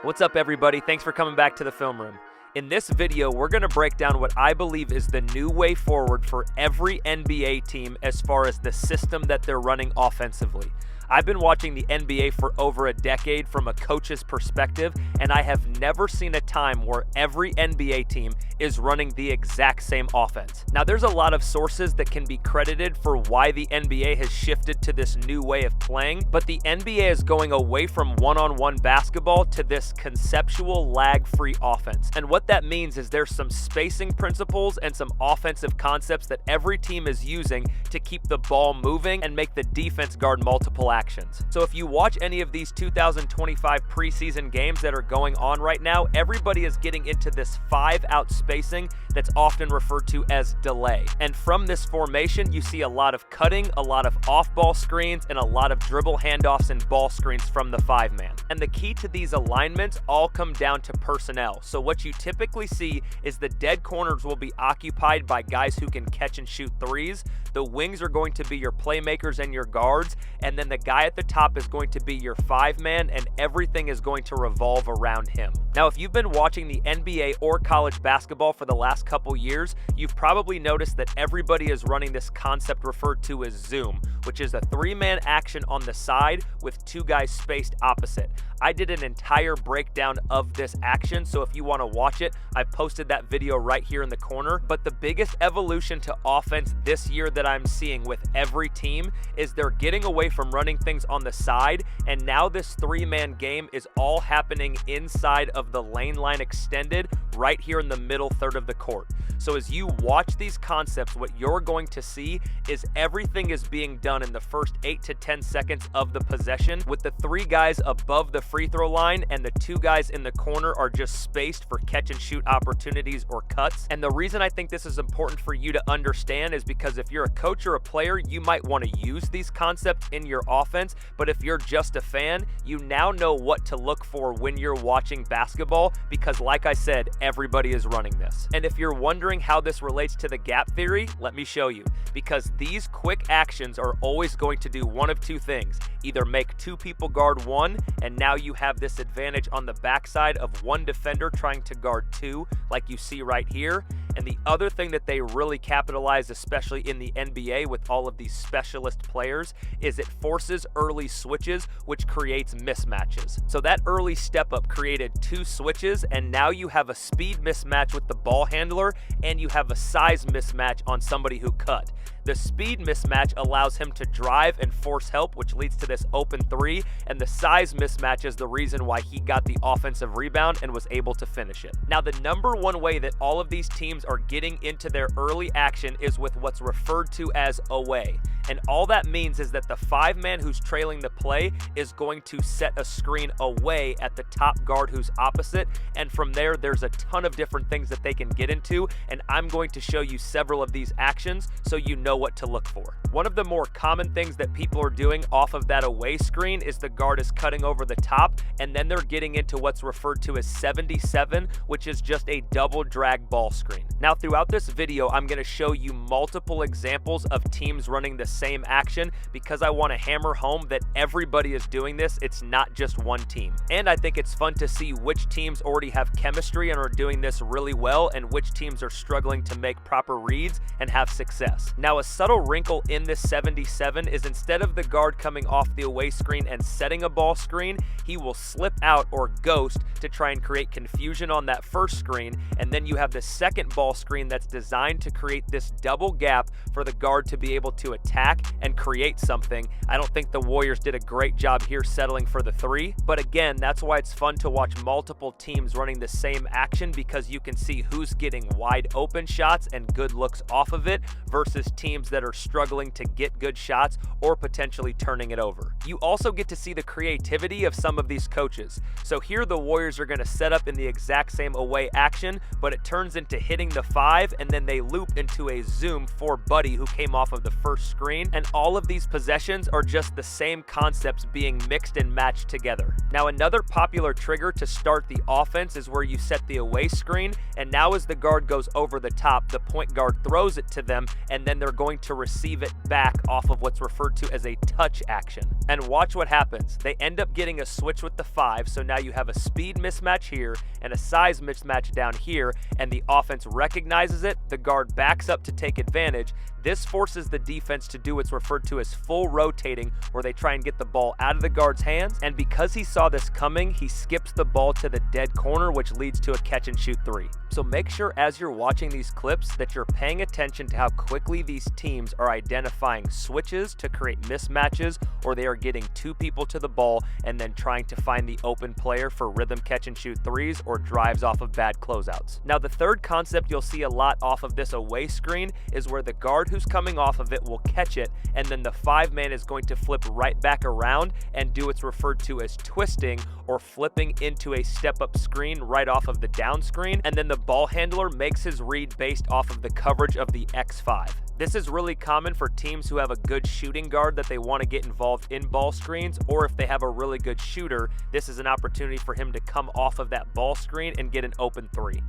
What's up, everybody? Thanks for coming back to the film room. In this video, we're going to break down what I believe is the new way forward for every NBA team as far as the system that they're running offensively. I've been watching the NBA for over a decade from a coach's perspective, and I have never seen a time where every NBA team is running the exact same offense. Now, there's a lot of sources that can be credited for why the NBA has shifted to this new way of playing, but the NBA is going away from one-on-one basketball to this conceptual lag-free offense. And what that means is there's some spacing principles and some offensive concepts that every team is using to keep the ball moving and make the defense guard multiple actions. So if you watch any of these 2025 preseason games that are going on right now, everybody is getting into this 5-out spacing that's often referred to as delay. And from this formation, you see a lot of cutting, a lot of off-ball screens, and a lot of dribble handoffs and ball screens from the 5-man. And the key to these alignments all come down to personnel. So what you typically see is the dead corners will be occupied by guys who can catch and shoot threes. The wings are going to be your playmakers and your guards, and then the guy at the top is going to be your 5-man, and everything is going to revolve around him. Now, if you've been watching the NBA or college basketball for the last couple years, you've probably noticed that everybody is running this concept referred to as zoom, which is a 3-man action on the side with 2 guys spaced opposite. I did an entire breakdown of this action, so if you want to watch it, I posted that video right here in the corner. But the biggest evolution to offense this year that I'm seeing with every team is they're getting away from running things on the side, and now this 3-man game is all happening inside of the lane line extended right here in the middle third of the court. So as you watch these concepts, what you're going to see is everything is being done in the first 8 to 10 seconds of the possession, with the 3 guys above the free throw line and the 2 guys in the corner are just spaced for catch and shoot opportunities or cuts. And the reason I think this is important for you to understand is because if you're a coach or a player, you might want to use these concepts in your offense, but if you're just a fan, you now know what to look for when you're watching basketball, because like I said, everybody is running this. And if you're wondering how this relates to the gap theory, let me show you. Because these quick actions are always going to do one of 2 things. Either make 2 people guard 1, and now you have this advantage on the backside of 1 defender trying to guard 2, like you see right here. And the other thing that they really capitalize, especially in the NBA with all of these specialist players, is it forces early switches, which creates mismatches. So that early step up created 2 switches, and now you have a speed mismatch with the ball handler, and you have a size mismatch on somebody who cut. The speed mismatch allows him to drive and force help, which leads to this open 3, and the size mismatch is the reason why he got the offensive rebound and was able to finish it. Now, the number one way that all of these teams are getting into their early action is with what's referred to as away. And all that means is that the 5-man who's trailing the play is going to set a screen away at the top guard who's opposite. And from there, there's a ton of different things that they can get into. And I'm going to show you several of these actions so you know what to look for. One of the more common things that people are doing off of that away screen is the guard is cutting over the top, and then they're getting into what's referred to as 77, which is just a double drag ball screen. Now, throughout this video, I'm going to show you multiple examples of teams running the same action because I want to hammer home that everybody is doing this. It's not just one team. And I think it's fun to see which teams already have chemistry and are doing this really well and which teams are struggling to make proper reads and have success. Now, a subtle wrinkle in this 77 is instead of the guard coming off the away screen and setting a ball screen, he will slip out or ghost to try and create confusion on that first screen, and then you have the second ball screen that's designed to create this double gap for the guard to be able to attack and create something. I don't think the Warriors did a great job here settling for the 3, but again, that's why it's fun to watch multiple teams running the same action, because you can see who's getting wide open shots and good looks off of it versus teams that are struggling to get good shots or potentially turning it over. You also get to see the creativity of some of these coaches. So here the Warriors are going to set up in the exact same away action, but it turns into hitting the 5, and then they loop into a zoom for Buddy, who came off of the first screen. And all of these possessions are just the same concepts being mixed and matched together. Now, another popular trigger to start the offense is where you set the away screen, and now as the guard goes over the top, the point guard throws it to them, and then they're going to receive it back off of what's referred to as a touch action. And watch what happens. They end up getting a switch with the 5, so now you have a speed speed mismatch here and a size mismatch down here, and the offense recognizes it, the guard backs up to take advantage. This forces the defense to do what's referred to as full rotating, where they try and get the ball out of the guard's hands, and because he saw this coming, he skips the ball to the dead corner, which leads to a catch and shoot three. So make sure as you're watching these clips that you're paying attention to how quickly these teams are identifying switches to create mismatches, or they are getting two people to the ball and then trying to find the open player for rhythm catch and shoot threes or drives off of bad closeouts. Now the third concept you'll see a lot off of this away screen is where the guard who's coming off of it will catch it, and then the 5-man is going to flip right back around and do what's referred to as twisting, or flipping into a step-up screen right off of the down screen, and then the ball handler makes his read based off of the coverage of the X5. This is really common for teams who have a good shooting guard that they want to get involved in ball screens, or if they have a really good shooter, this is an opportunity for him to come off of that ball screen and get an open three.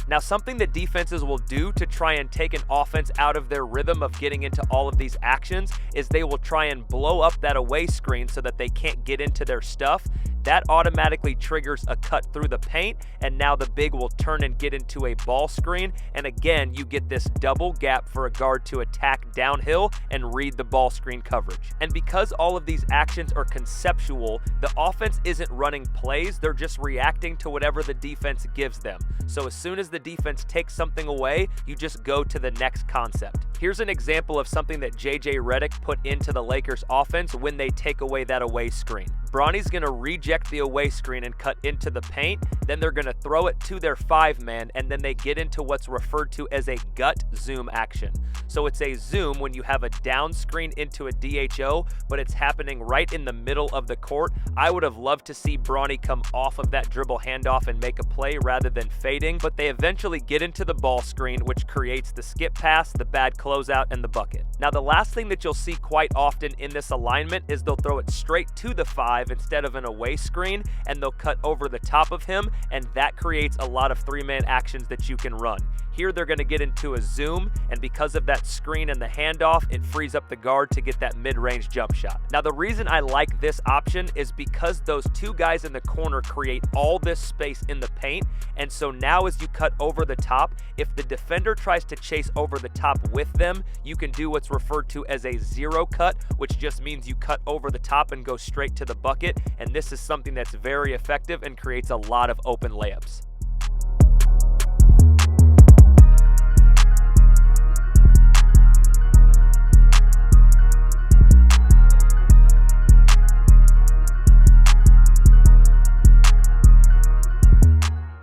Now, something that defenses will do to try and take an offense out of their rhythm of getting into all of these actions is they will try and blow up that away screen so that they can't get into their stuff. That automatically triggers a cut through the paint, and now the big will turn and get into a ball screen, and again, you get this double gap for a guard to attack downhill and read the ball screen coverage. And because all of these actions are conceptual, the offense isn't running plays, they're just reacting to whatever the defense gives them. So as soon as the defense takes something away, you just go to the next concept. Here's an example of something that JJ Redick put into the Lakers offense when they take away that away screen. Bronny's going to reject the away screen and cut into the paint, then they're going to throw it to their 5-man, and then they get into what's referred to as a gut zoom action. So it's a zoom when you have a down screen into a DHO, but it's happening right in the middle of the court. I would have loved to see Bronny come off of that dribble handoff and make a play rather than fading, but they eventually get into the ball screen, which creates the skip pass, the bad closeout, and the bucket. Now the last thing that you'll see quite often in this alignment is they'll throw it straight to the 5 instead of an away screen, and they'll cut over the top of him, and that creates a lot of 3-man actions that you can run. Here they're going to get into a zoom, and because of that screen and the handoff, it frees up the guard to get that mid-range jump shot. Now the reason I like this option is because those two guys in the corner create all this space in the paint, and so now as you cut over the top, if the defender tries to chase over the top with them, you can do what's referred to as a zero cut, which just means you cut over the top and go straight to the bucket, and this is something that's very effective and creates a lot of open layups.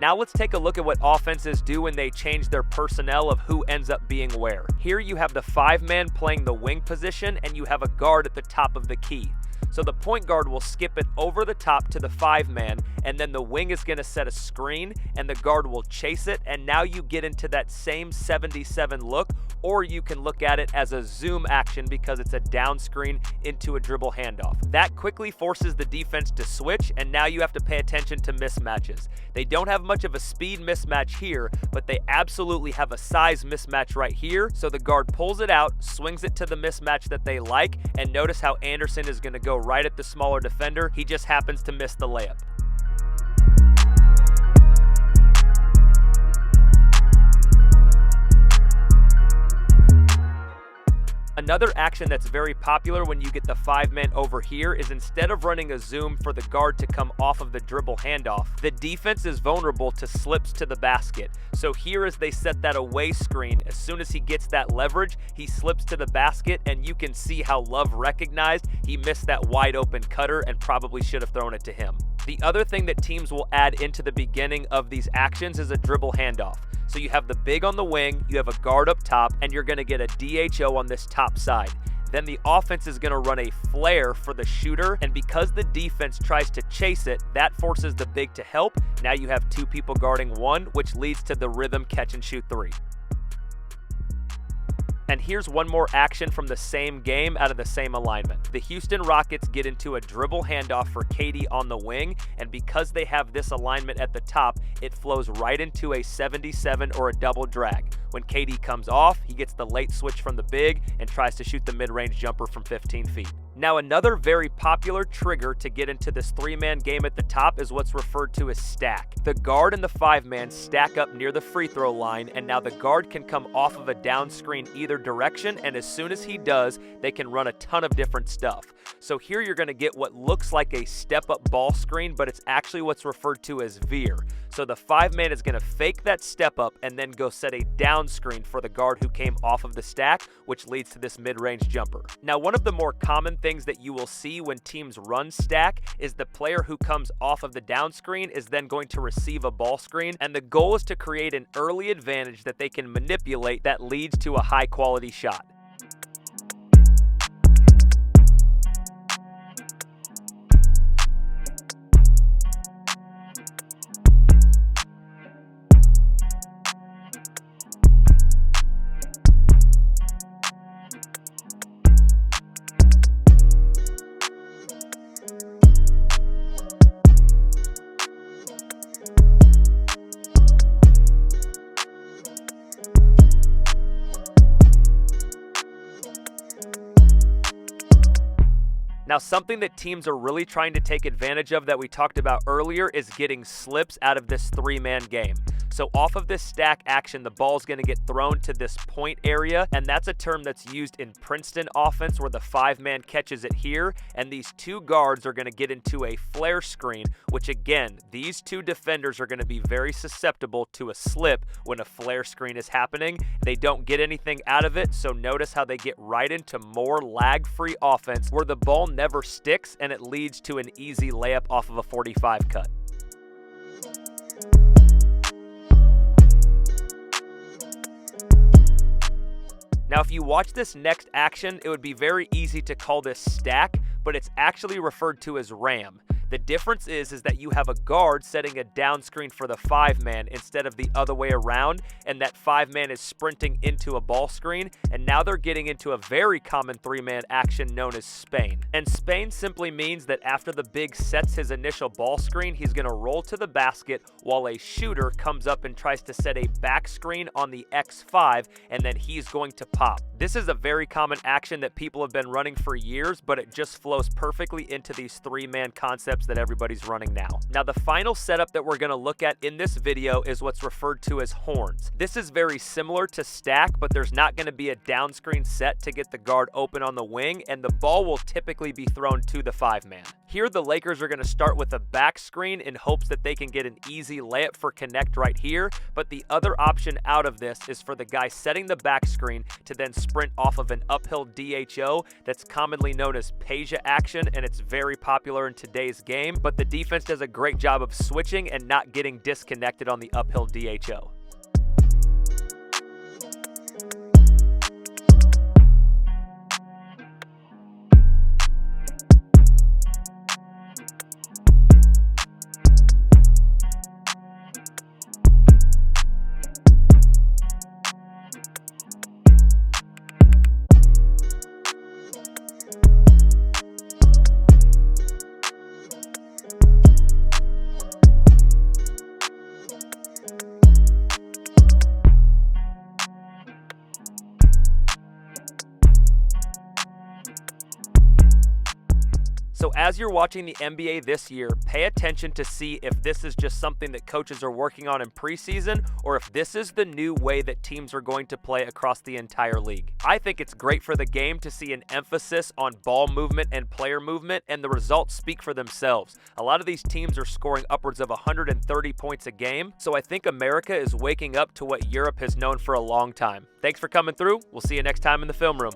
Now let's take a look at what offenses do when they change their personnel of who ends up being where. Here you have the 5-man playing the wing position, and you have a guard at the top of the key. So the point guard will skip it over the top to the 5-man, and then the wing is going to set a screen, and the guard will chase it, and now you get into that same 77 look, or you can look at it as a zoom action because it's a down screen into a dribble handoff. That quickly forces the defense to switch, and now you have to pay attention to mismatches. They don't have much of a speed mismatch here, but they absolutely have a size mismatch right here, so the guard pulls it out, swings it to the mismatch that they like, and notice how Anderson is going to go right at the smaller defender. He just happens to miss the layup. Another action that's very popular when you get the 5-man over here is instead of running a zoom for the guard to come off of the dribble handoff, the defense is vulnerable to slips to the basket. So here as they set that away screen, as soon as he gets that leverage, he slips to the basket, and you can see how Love recognized he missed that wide open cutter and probably should have thrown it to him. The other thing that teams will add into the beginning of these actions is a dribble handoff. So you have the big on the wing, you have a guard up top, and you're going to get a DHO on this top side. Then the offense is going to run a flare for the shooter, and because the defense tries to chase it, that forces the big to help. Now you have two people guarding one, which leads to the rhythm catch and shoot three. And here's one more action from the same game out of the same alignment. The Houston Rockets get into a dribble handoff for KD on the wing, and because they have this alignment at the top, it flows right into a 77 or a double drag. When KD comes off, he gets the late switch from the big and tries to shoot the mid-range jumper from 15 feet. Now, another very popular trigger to get into this three-man game at the top is what's referred to as stack. The guard and the five-man stack up near the free throw line, and now the guard can come off of a down screen either direction, and as soon as he does, they can run a ton of different stuff. So here you're going to get what looks like a step-up ball screen, but it's actually what's referred to as veer. So the five-man is going to fake that step up and then go set a down screen for the guard who came off of the stack, which leads to this mid-range jumper. Now, one of the more common things that you will see when teams run stack is the player who comes off of the down screen is then going to receive a ball screen, and the goal is to create an early advantage that they can manipulate that leads to a high-quality shot. Now, something that teams are really trying to take advantage of that we talked about earlier is getting slips out of this three-man game. So off of this stack action, the ball is going to get thrown to this point area, and that's a term that's used in Princeton offense where the five-man catches it here, and these two guards are going to get into a flare screen, which again, these two defenders are going to be very susceptible to a slip when a flare screen is happening. They don't get anything out of it, so notice how they get right into more lag-free offense where the ball never sticks and it leads to an easy layup off of a 45 cut. Now, if you watch this next action, it would be very easy to call this stack, but it's actually referred to as ram. The difference is that you have a guard setting a down screen for the five-man instead of the other way around, and that five-man is sprinting into a ball screen, and now they're getting into a very common three-man action known as Spain. And Spain simply means that after the big sets his initial ball screen, he's going to roll to the basket while a shooter comes up and tries to set a back screen on the X5, and then he's going to pop. This is a very common action that people have been running for years, but it just flows perfectly into these three-man concepts that everybody's running now. Now, the final setup that we're going to look at in this video is what's referred to as horns. This is very similar to stack, but there's not going to be a down screen set to get the guard open on the wing, and the ball will typically be thrown to the five-man. Here, the Lakers are going to start with a back screen in hopes that they can get an easy layup for connect right here, but the other option out of this is for the guy setting the back screen to then sprint off of an uphill DHO that's commonly known as Peja action, and it's very popular in today's game, but the defense does a great job of switching and not getting disconnected on the uphill DHO. So as you're watching the NBA this year, pay attention to see if this is just something that coaches are working on in preseason or if this is the new way that teams are going to play across the entire league. I think it's great for the game to see an emphasis on ball movement and player movement, and the results speak for themselves. A lot of these teams are scoring upwards of 130 points a game, so I think America is waking up to what Europe has known for a long time. Thanks for coming through. We'll see you next time in the film room.